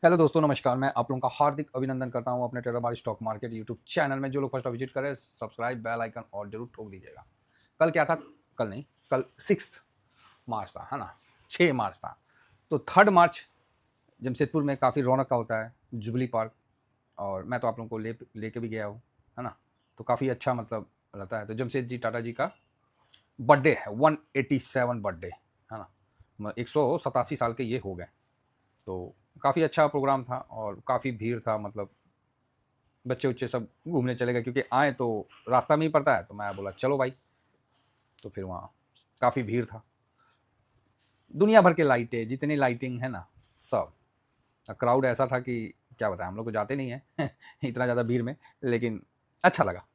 Hello दोस्तों, नमस्कार। मैं आप लोगों का हार्दिक अभिनंदन करता हूं अपने टेराबार स्टॉक मार्केट यूट्यूब चैनल में। जो लोग फर्स्ट विजिट करें, सब्सक्राइब, बेल आइकन और जरूर ठोक दीजिएगा। कल क्या था? कल नहीं, कल 6 मार्च था, है ना? 6 मार्च था। तो 3 मार्च जमशेदपुर में काफ़ी रौनक का होता है, जुबली पार्क। और मैं तो आप लोगों को लेके भी गया हूँ, है ना? तो काफ़ी अच्छा मतलब रहता है। तो जमशेद जी टाटा जी का बर्थडे है, 187 बर्थडे, है ना? 187 साल के ये हो गए। तो काफ़ी अच्छा प्रोग्राम था और काफ़ी भीड़ था। मतलब बच्चे उच्चे सब घूमने चले गए, क्योंकि आए तो रास्ता में ही पड़ता है। तो मैं बोला चलो भाई। तो फिर वहाँ काफ़ी भीड़ था, दुनिया भर के लाइटें, जितनी लाइटिंग है ना, सब। क्राउड ऐसा था कि क्या बताएं, हम लोग तो जाते नहीं हैं इतना ज़्यादा भीड़ में, लेकिन अच्छा लगा,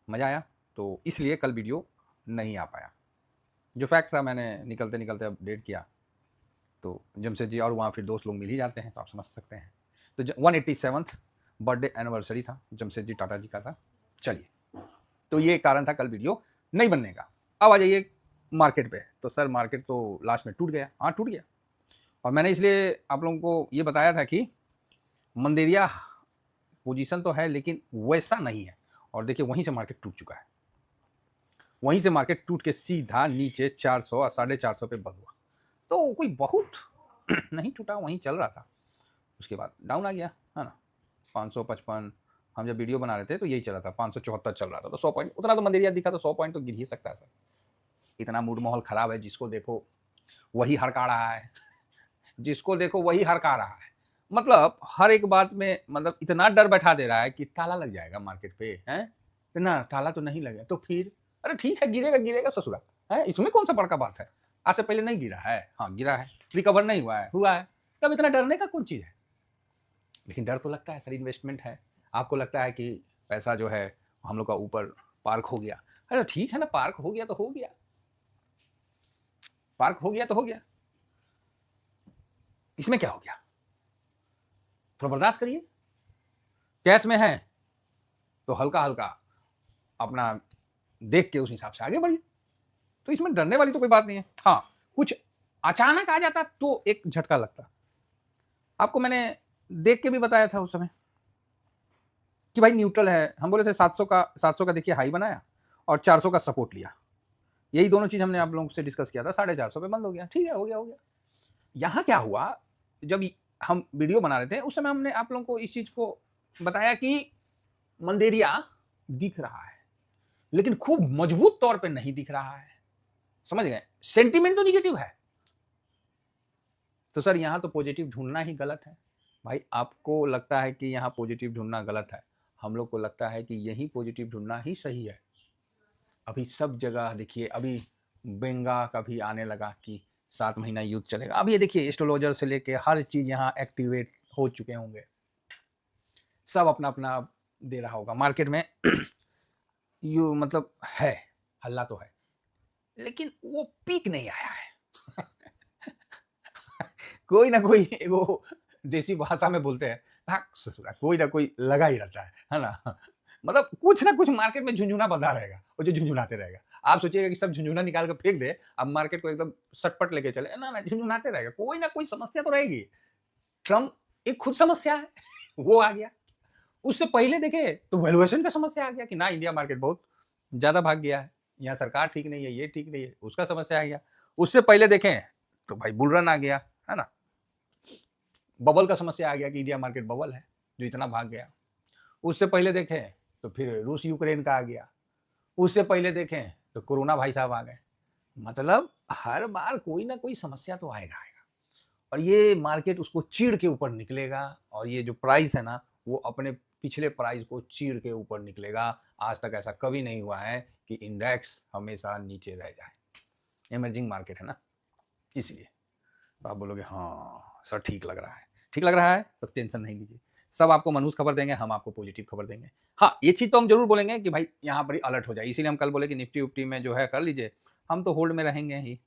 मज़ा आया। तो इसलिए कल वीडियो नहीं आ पाया। जो फैक्ट था मैंने निकलते निकलते अपडेट किया। तो जमशेद जी और वहाँ फिर दोस्त लोग मिल ही जाते हैं, तो आप समझ सकते हैं। तो 187th बर्थडे एनिवर्सरी था जमशेद जी टाटा जी का था। चलिए, तो ये कारण था कल वीडियो नहीं बनने का। अब आ जाइए मार्केट पे। तो सर मार्केट तो लास्ट में टूट गया। हाँ, टूट गया। और मैंने इसलिए आप लोगों को ये बताया था कि मंदेरिया पोजीशन तो है, लेकिन वैसा नहीं है। और देखिए, वहीं से मार्केट टूट चुका है। वहीं से मार्केट टूट के सीधा नीचे 400 और 450 पे बंद हुआ। तो कोई बहुत नहीं टूटा, वहीं चल रहा था। उसके बाद डाउन आ गया, है ना? 555। हम जब वीडियो बना रहे थे तो यही चल रहा था, 574 चल रहा था। तो 100 पॉइंट उतना तो मंदेरिया दिखा, तो 100 पॉइंट तो गिर ही सकता था। इतना मूड माहौल खराब है, जिसको देखो वही हड़का रहा है, जिसको देखो वही हड़का रहा है। मतलब हर एक बात में मतलब इतना डर बैठा दे रहा है कि ताला लग जाएगा मार्केट पे, है ना? ताला तो नहीं लगे तो फिर अरे ठीक है, गिरेगा गिरेगा ससुरा, है इसमें कौन सा बड़का बात है? आज से पहले नहीं गिरा है, हाँ गिरा है, रिकवर नहीं हुआ है, हुआ है। तब इतना डरने का कौन चीज है? लेकिन डर तो लगता है सर, इन्वेस्टमेंट है। आपको लगता है कि पैसा जो है हम लोग का ऊपर पार्क हो गया। अरे ठीक है ना, पार्क हो गया तो हो गया, पार्क हो गया तो हो गया, इसमें क्या हो गया? थोड़ा बर्दाश्त करिए। कैश में है तो हल्का हल्का अपना देख के उस हिसाब से आगे बढ़िए। तो इसमें डरने वाली तो कोई बात नहीं है। हाँ, कुछ अचानक आ जाता तो एक झटका लगता। आपको मैंने देख के भी बताया था उस समय कि भाई न्यूट्रल है। हम बोले थे 700 का देखिए हाई बनाया और 400 का सपोर्ट लिया। यही दोनों चीज हमने आप लोगों से डिस्कस किया था। 450 पे बंद हो गया, ठीक है, हो गया हो गया। यहाँ क्या हुआ, जब हम वीडियो बना रहे थे उस समय हमने आप लोगों को इस चीज को बताया कि मंदेरिया दिख रहा है, लेकिन खूब मजबूत तौर पे नहीं दिख रहा है। समझ गए? सेंटीमेंट तो निगेटिव है। तो सर यहाँ तो पॉजिटिव ढूंढना ही गलत है। भाई आपको लगता है कि यहाँ पॉजिटिव ढूंढना गलत है, हम लोग को लगता है कि यही पॉजिटिव ढूंढना ही सही है। अभी सब जगह देखिए, अभी बेंगा का भी आने लगा कि 7 महीना युद्ध चलेगा। अब ये देखिए, एस्ट्रोलॉजर से लेके हर चीज यहाँ एक्टिवेट हो चुके होंगे। सब अपना अपना दे रहा होगा मार्केट में यू मतलब है, हल्ला तो है, लेकिन वो पीक नहीं आया है कोई ना कोई, वो देसी भाषा में बोलते हैं हाँ ससुरा, कोई ना कोई लगा ही रहता है ना? मतलब कुछ ना कुछ मार्केट में झुंझुना बंधा रहेगा, और जो झुंझुनाते रहेगा। आप सोचिएगा कि सब झुंझुना निकाल के फेंक दे, अब मार्केट को एकदम सटपट लेके चले ना, झुंझुनाते रहेगा। कोई ना कोई समस्या तो रहेगी। ट्रम्प एक खुद समस्या है वो आ गया। उससे पहले देखे तो वैल्यूएशन का समस्या आ गया कि ना इंडिया मार्केट बहुत ज्यादा भाग गया है, यहाँ सरकार ठीक नहीं है, ये ठीक नहीं है, उसका समस्या आ गया। उससे पहले देखें तो भाई बुल रन आ गया, है ना? बबल का समस्या आ गया कि इंडिया मार्केट बबल है जो इतना भाग गया। उससे पहले देखें तो फिर रूस यूक्रेन का आ गया। उससे पहले देखें तो कोरोना भाई साहब आ गए। मतलब हर बार कोई ना कोई समस्या तो आएगा आएगा, और ये मार्केट उसको चीड़ के ऊपर निकलेगा। और ये जो प्राइस है ना, वो अपने पिछले प्राइस को चीड़ के ऊपर निकलेगा। आज तक ऐसा कभी नहीं हुआ है कि इंडेक्स हमेशा नीचे रह जाए। इमर्जिंग मार्केट है ना, इसलिए। तो आप बोलोगे हाँ सर ठीक लग रहा है, ठीक लग रहा है तो टेंशन नहीं लीजिए। सब आपको मनहूस खबर देंगे, हम आपको पॉजिटिव खबर देंगे। हाँ, ये चीज़ तो हम जरूर बोलेंगे कि भाई यहाँ पर ही अलर्ट हो जाए। इसीलिए हम कल बोले कि निफ्टी उफ्टी में जो है कर लीजिए, हम तो होल्ड में रहेंगे ही।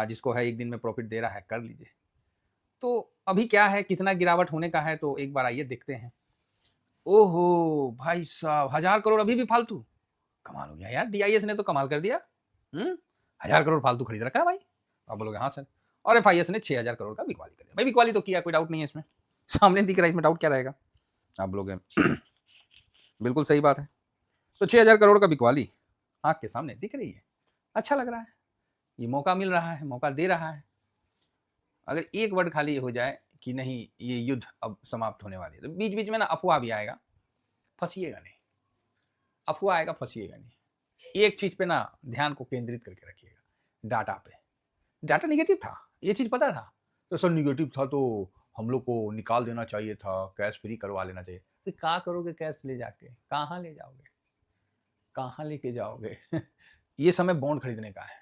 जिसको है एक दिन में प्रॉफिट दे रहा है कर लीजिए। तो अभी क्या है, कितना गिरावट होने का है, तो एक बार आइए देखते हैं। ओहो भाई साहब, 1000 करोड़ अभी भी फालतू। कमाल हो गया यार, डीआईएस ने तो कमाल कर दिया। 1000 करोड़ फालतू खरीद रखा है भाई। आप बोलोगे हाँ सर, और FIS ने 6,000 करोड़ का बिकवाली कर दिया। भाई बिकवाली तो किया, कोई डाउट नहीं है इसमें, सामने दिख रहा है, इसमें डाउट क्या रहेगा आप बोलोगे। बिल्कुल सही बात है। तो 6,000 करोड़ का बिकवाली आंख के सामने दिख रही है, अच्छा लग रहा है, ये मौका मिल रहा है, मौका दे रहा है। अगर एक वर्ड खाली हो जाए कि नहीं ये युद्ध अब समाप्त होने वाली है, तो बीच बीच में ना अफवाह भी आएगा, फंसिएगा नहीं, अफवाह आएगा, फंसिएगा नहीं। एक चीज पे ना ध्यान को केंद्रित करके रखिएगा, डाटा पे। डाटा निगेटिव था, ये चीज पता था, तो सर निगेटिव था तो हम लोग को निकाल देना चाहिए था, कैश फ्री करवा लेना चाहिए। तो क्या करोगे कैश ले जाके, कहाँ ले जाओगे, कहाँ लेके जाओगे। ये समय बॉन्ड खरीदने का है,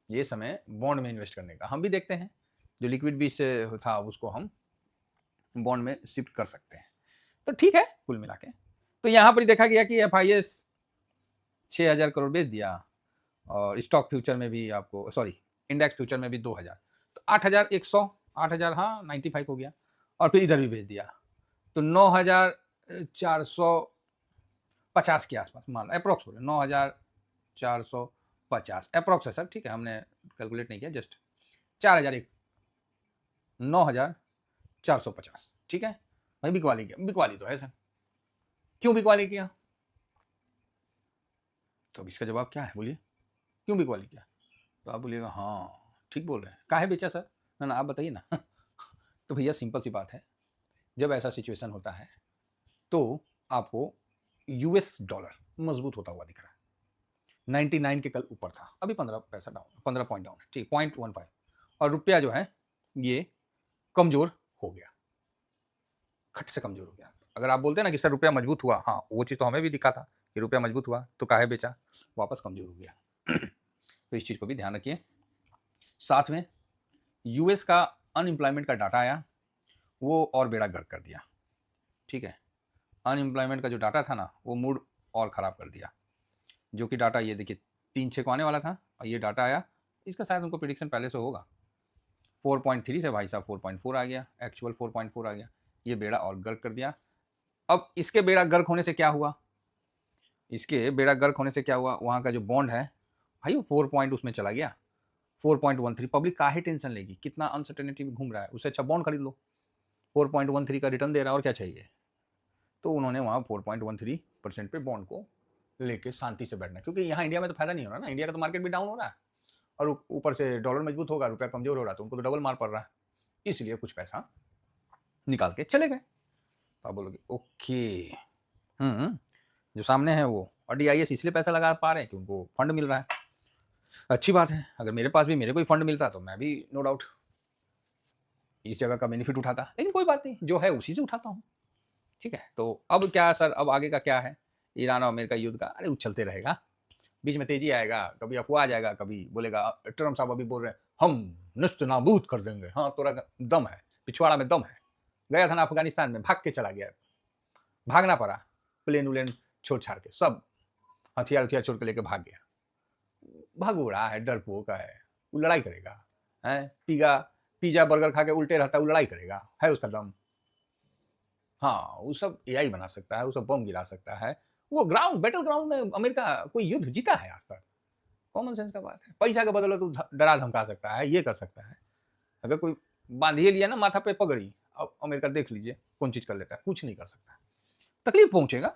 ये समय बॉन्ड में इन्वेस्ट करने का। हम भी देखते हैं जो लिक्विड भी से था उसको हम बॉन्ड में शिफ्ट कर सकते हैं। तो ठीक है कुल मिला के। तो यहाँ पर देखा गया कि FIS 6,000 करोड़ बेच दिया, और स्टॉक फ्यूचर में भी आपको, सॉरी इंडेक्स फ्यूचर में भी 2,000, तो 8,100, 8,000 हाँ 95 हो गया, और फिर इधर भी भेज दिया, तो 9,450 के आसपास मान लो, अप्रोक्स बोले 9,450 अप्रोक्स है सर, ठीक है, हमने कैलकुलेट नहीं किया, जस्ट 9,450, ठीक है भाई। बिकवाली किया, बिकवाली तो है सर, क्यों बिकवाली किया, तो अब इसका जवाब क्या है बोलिए, क्यों बिकवाली किया। तो आप बोलिएगा हाँ ठीक बोल रहे हैं, काहे बेचा सर, ना आप बताइए ना। तो भैया सिंपल सी बात है, जब ऐसा सिचुएशन होता है तो आपको US डॉलर मजबूत होता हुआ दिख रहा है, 99 के कल ऊपर था, अभी 15 पैसा डाउन, 15 पॉइंट डाउन है, ठीक 0.15, और रुपया जो है ये कमजोर हो गया, खट से कमजोर हो गया। अगर आप बोलते हैं ना कि सर रुपया मजबूत हुआ, हाँ वो चीज़ तो हमें भी दिखा था कि रुपया मजबूत हुआ, तो काहे बेचा, वापस कमजोर हो गया। तो इस चीज़ को भी ध्यान रखिए। साथ में US का अनएम्प्लॉयमेंट का डाटा आया, वो और बेड़ा गर्क कर दिया, ठीक है। अनएम्प्लॉयमेंट का जो डाटा था ना वो मूड और ख़राब कर दिया, जो कि डाटा ये देखिए 3-6 को आने वाला था, और ये डाटा आया, इसका शायद उनको प्रिडिक्शन पहले से होगा, 4.3 से भाई साहब 4.4 आ गया, एक्चुअल 4.4 आ गया, ये बेड़ा और गर्क कर दिया। अब इसके बेड़ा गर्क होने से क्या हुआ, इसके बेड़ा गर्क होने से क्या हुआ, वहाँ का जो बॉन्ड है भाई वो 4 पॉइंट उसमें चला गया, 4.13। पब्लिक काहे टेंशन लेगी, कितना अनसर्टेनिटी में घूम रहा है, उससे अच्छा बॉन्ड खरीद लो, 4.13 का रिटर्न दे रहा है, और क्या चाहिए। तो उन्होंने वहाँ 4.13% पे बॉन्ड को लेके शांति से बैठना, क्योंकि यहाँ इंडिया में तो फायदा नहीं हो रहा ना, इंडिया का तो मार्केट भी डाउन हो रहा है, और ऊपर से डॉलर मजबूत होगा, रुपया कमजोर हो रहा है, तो उनको तो डबल मार पड़ रहा है, इसलिए कुछ पैसा निकाल के चले गए। तो आप बोलोगे ओके, जो सामने है वो, और DIS इसलिए पैसा लगा पा रहे हैं कि उनको फंड मिल रहा है, अच्छी बात है। अगर मेरे पास भी मेरे को ही फंड मिलता तो मैं भी नो डाउट इस जगह का बेनिफिट उठाता, लेकिन कोई बात नहीं, जो है उसी से उठाता हूँ, ठीक है। तो अब क्या सर, अब आगे का क्या है, ईरान और अमेरिका युद्ध का, अरे उछलते रहेगा, बीच में तेजी आएगा, कभी अफवाह आ जाएगा, कभी बोलेगा ट्रम्प साहब अभी बोल रहे हैं हम नष्ट नाबूद कर देंगे, हाँ तोरा दम है, पिछवाड़ा में दम है, गया था ना अफगानिस्तान में, भाग के चला गया, भागना पड़ा, प्लेन उलेन छोड़ छाड़ के, सब हथियार उथियार छोड़ के लेके भाग गया, भगोड़ा है, डरपोक है, वो लड़ाई करेगा, है पिज्जा बर्गर खा के उल्टे रहता है, वो लड़ाई करेगा, है उसका दम, हाँ वो सब AI बना सकता है, वो सब बम गिरा सकता है, वो ग्राउंड बैटल ग्राउंड में अमेरिका कोई युद्ध जीता है आज तक, कॉमन सेंस का बात है। पैसा के बदले तो डरा धमका सकता है, ये कर सकता है, अगर कोई बांधिए लिया ना माथा पे पगड़ी, अब अमेरिका देख लीजिए कौन चीज कर लेता है, कुछ नहीं कर सकता, तकलीफ पहुंचेगा,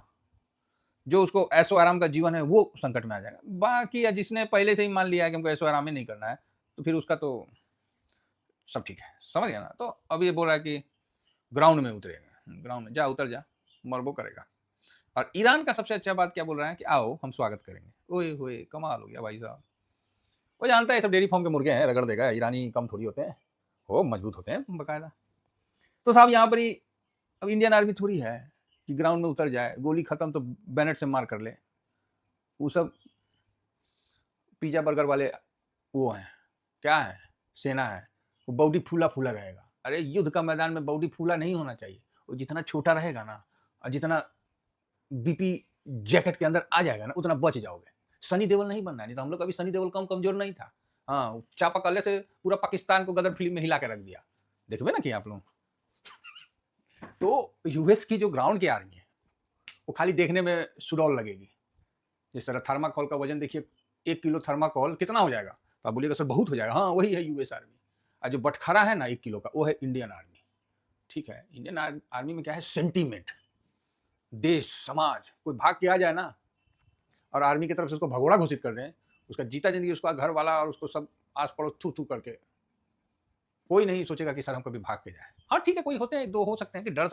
जो उसको ऐशो आराम का जीवन है वो संकट में आ जाएगा। बाकी या जिसने पहले से ही मान लिया है कि हमको ऐशो आराम ही नहीं करना है, तो फिर उसका तो सब ठीक है, समझ गया ना। तो अब ये बोल रहा है कि ग्राउंड में उतरेगा, ग्राउंड में जा, उतर जा, मरबो करेगा। और ईरान का सबसे अच्छा बात क्या बोल रहा है कि आओ हम स्वागत करेंगे, ओए होए कमाल हो गया भाई साहब, वो जानता है सब डेयरी फार्म के मुर्गे हैं, रगड़ देगा, ईरानी कम थोड़ी होते हैं, वो मजबूत होते हैं बकायदा। तो साहब यहाँ पर ही अब इंडियन आर्मी थोड़ी है कि ग्राउंड में उतर जाए, गोली खत्म तो बैनट से मार कर ले, वो सब पिज्जा बर्गर वाले वो हैं, क्या है, सेना है, वो बॉडी फूला फूला रहेगा। अरे युद्ध का मैदान में बॉडी फूला नहीं होना चाहिए, वो जितना छोटा रहेगा ना, और जितना BP जैकेट के अंदर आ जाएगा ना, उतना बच जाओगे। सनी देओल नहीं बनना है, नहीं तो हम लोग अभी सनी देओल कम कमजोर नहीं था, हाँ चापाकल्ले से पूरा पाकिस्तान को गदर फिल्म में हिला के रख दिया, देखबे ना कि आप लोग। तो US की जो ग्राउंड की आर्मी है वो खाली देखने में सुडौल लगेगी, जिस तरह थर्माकोल का वजन देखिए, 1 किलो थर्माकोल कितना हो जाएगा, तो आप बोलिएगा सर बहुत हो जाएगा, हाँ वही है यूएस आर्मी। और जो बटखरा है ना 1 किलो का, वो है इंडियन आर्मी। ठीक है, इंडियन आर्मी में क्या है, सेंटीमेंट, देश समाज, कोई भाग के आ जाए ना और आर्मी की तरफ से उसको भगोड़ा घोषित कर दें, उसका जीता जिंदगी उसका घर वाला और उसको सब आस पड़ोस थू थू करके, कोई नहीं सोचेगा कि सर हम कभी भाग के जाए। हाँ ठीक है, कोई होते हैं 1-2 हो सकते हैं कि डर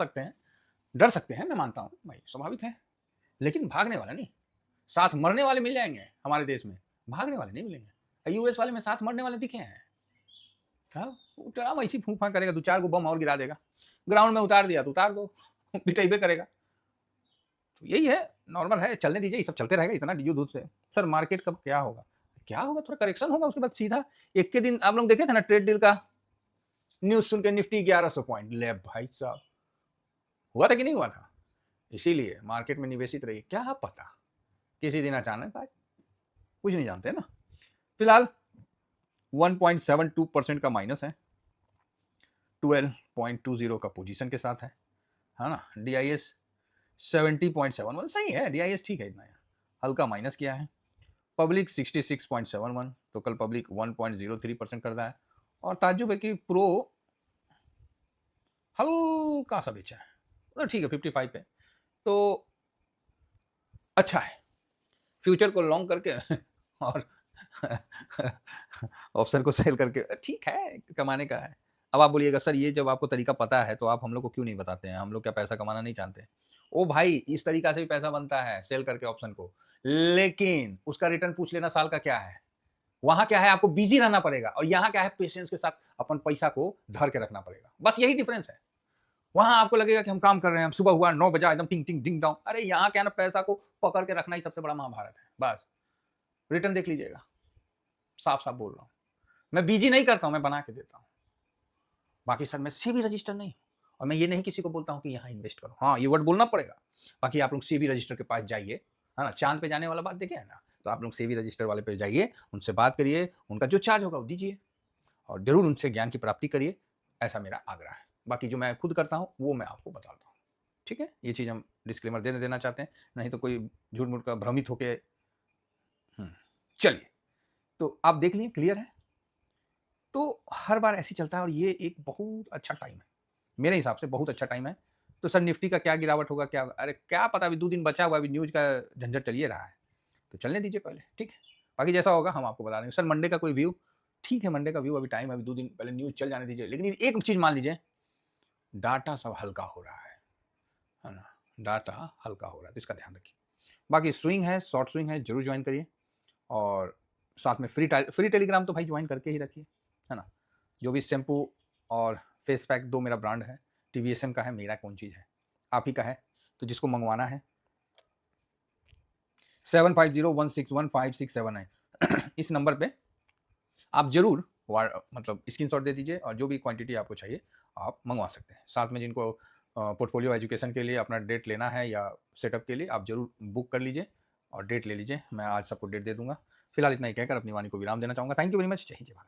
सकते हैं, मैं मानता हूँ भाई, स्वाभाविक है, लेकिन भागने वाला नहीं। साथ मरने वाले मिल जाएंगे हमारे देश में, भागने वाले नहीं मिलेंगे। यूएस वाले में साथ मरने वाले दिखे हैं, वैसी फूंक फांक करेगा, 2-4 को बम और गिरा देगा, ग्राउंड में उतार दिया तो उतार दो, पिटाइबे करेगा। तो यही है, नॉर्मल है, चलने दीजिए, ये सब चलते रहेगा, इतना डीजो दूध से। सर मार्केट कब क्या होगा, क्या होगा, थोड़ा करेक्शन होगा, उसके बाद सीधा एक के दिन आप लोग देखे थे ना ट्रेड डील का न्यूज सुन के, निफ्टी 1100 पॉइंट, ले भाई साहब, हुआ था कि नहीं हुआ था। इसीलिए मार्केट में निवेशित रहिए, क्या पता किसी दिन अचानक आज, कुछ नहीं जानते ना। फिलहाल 1.72% का माइनस है, 12.20 का पोजीशन के साथ है ना। DIS 70.71 सही है, DIS ठीक है, इतना है, हल्का माइनस किया है। पब्लिक 66.71, तो कल पब्लिक 1.03% करता है। और ताज्जुब है कि प्रो हल्का सा बेचा है, तो ठीक है 55 पे, तो अच्छा है। फ्यूचर को लॉन्ग करके और ऑप्शन को सेल करके ठीक है, कमाने का है। अब आप बोलिएगा सर ये जब आपको तरीका पता है तो आप हम लोग को क्यों नहीं बताते हैं, हम लोग क्या पैसा कमाना नहीं जानते? ओ भाई, इस तरीका से भी पैसा बनता है सेल करके ऑप्शन को, लेकिन उसका रिटर्न पूछ लेना साल का क्या है। वहां क्या है, आपको बिजी रहना पड़ेगा, और यहाँ क्या है, पेशेंस के साथ अपन पैसा को धर के रखना पड़ेगा, बस यही डिफरेंस है। वहां आपको लगेगा कि हम काम कर रहे हैं, हम सुबह हुआ 9 बजा एकदम टिंग टिंग डिंग डाउन, अरे यहाँ क्या ना, पैसा को पकड़ के रखना ही सबसे बड़ा महाभारत है। बस रिटर्न देख लीजिएगा, साफ साफ बोल रहा हूँ, मैं बिजी नहीं करता हूँ, मैं बना के देता हूँ। बाकी सर मैं सेबी रजिस्टर नहीं हूँ, और मैं ये नहीं किसी को बोलता हूँ कि यहाँ इन्वेस्ट करो, हाँ ये वर्ड बोलना पड़ेगा। बाकी आप लोग सेबी रजिस्टर के पास जाइए, है ना, चांद पे जाने वाला बात देखे है ना, तो आप लोग सेबी रजिस्टर वाले पे जाइए, उनसे बात करिए, उनका जो चार्ज होगा वो दीजिए, और जरूर उनसे ज्ञान की प्राप्ति करिए, ऐसा मेरा आग्रह है। बाकी जो मैं खुद करता हूँ वो मैं आपको बताता हूँ, ठीक है। ये चीज़ हम डिस्क्लेमर देना चाहते हैं, नहीं तो कोई झूठ मूठ का भ्रमित होके। चलिए, तो आप देख लिए, क्लियर है। तो हर बार ऐसे चलता है, और ये एक बहुत अच्छा टाइम है, मेरे हिसाब से बहुत अच्छा टाइम है। तो सर निफ्टी का क्या गिरावट होगा, क्या, अरे क्या पता, अभी 2 दिन बचा हुआ, अभी न्यूज़ का झंझट चलिए रहा है, तो चलने दीजिए पहले, ठीक है। बाकी जैसा होगा हम आपको बता देंगे। सर मंडे का कोई व्यू, ठीक है, मंडे का व्यू अभी टाइम है, अभी 2 दिन पहले न्यूज़ चल जाने दीजिए, लेकिन एक चीज़ मान लीजिए, डाटा सब हल्का हो रहा है ना, डाटा हल्का हो रहा है, तो इसका ध्यान रखिए। बाकी स्विंग है, शॉर्ट स्विंग है, जरूर ज्वाइन करिए, और साथ में फ्री टेलीग्राम तो भाई ज्वाइन करके ही रखिए, है ना। जो भी शैम्पू और फेस पैक, 2 मेरा ब्रांड है, TVSM का है, मेरा कौन चीज़ है, आप ही का है, तो जिसको मंगवाना है 7501615679 इस नंबर पे आप जरूर मतलब स्क्रीनशॉट दे दीजिए, और जो भी क्वांटिटी आपको चाहिए आप मंगवा सकते हैं। साथ में जिनको पोर्टफोलियो एजुकेशन के लिए अपना डेट लेना है या सेटअप के लिए, आप जरूर बुक कर लीजिए और डेट ले लीजिए, मैं आज सबको डेट दे दूंगा। फिलहाल इतना ही कहकर अपनी वाणी को विराम देना चाहूँगा। थैंक यू वेरी मच, जय हिंद जय भारत।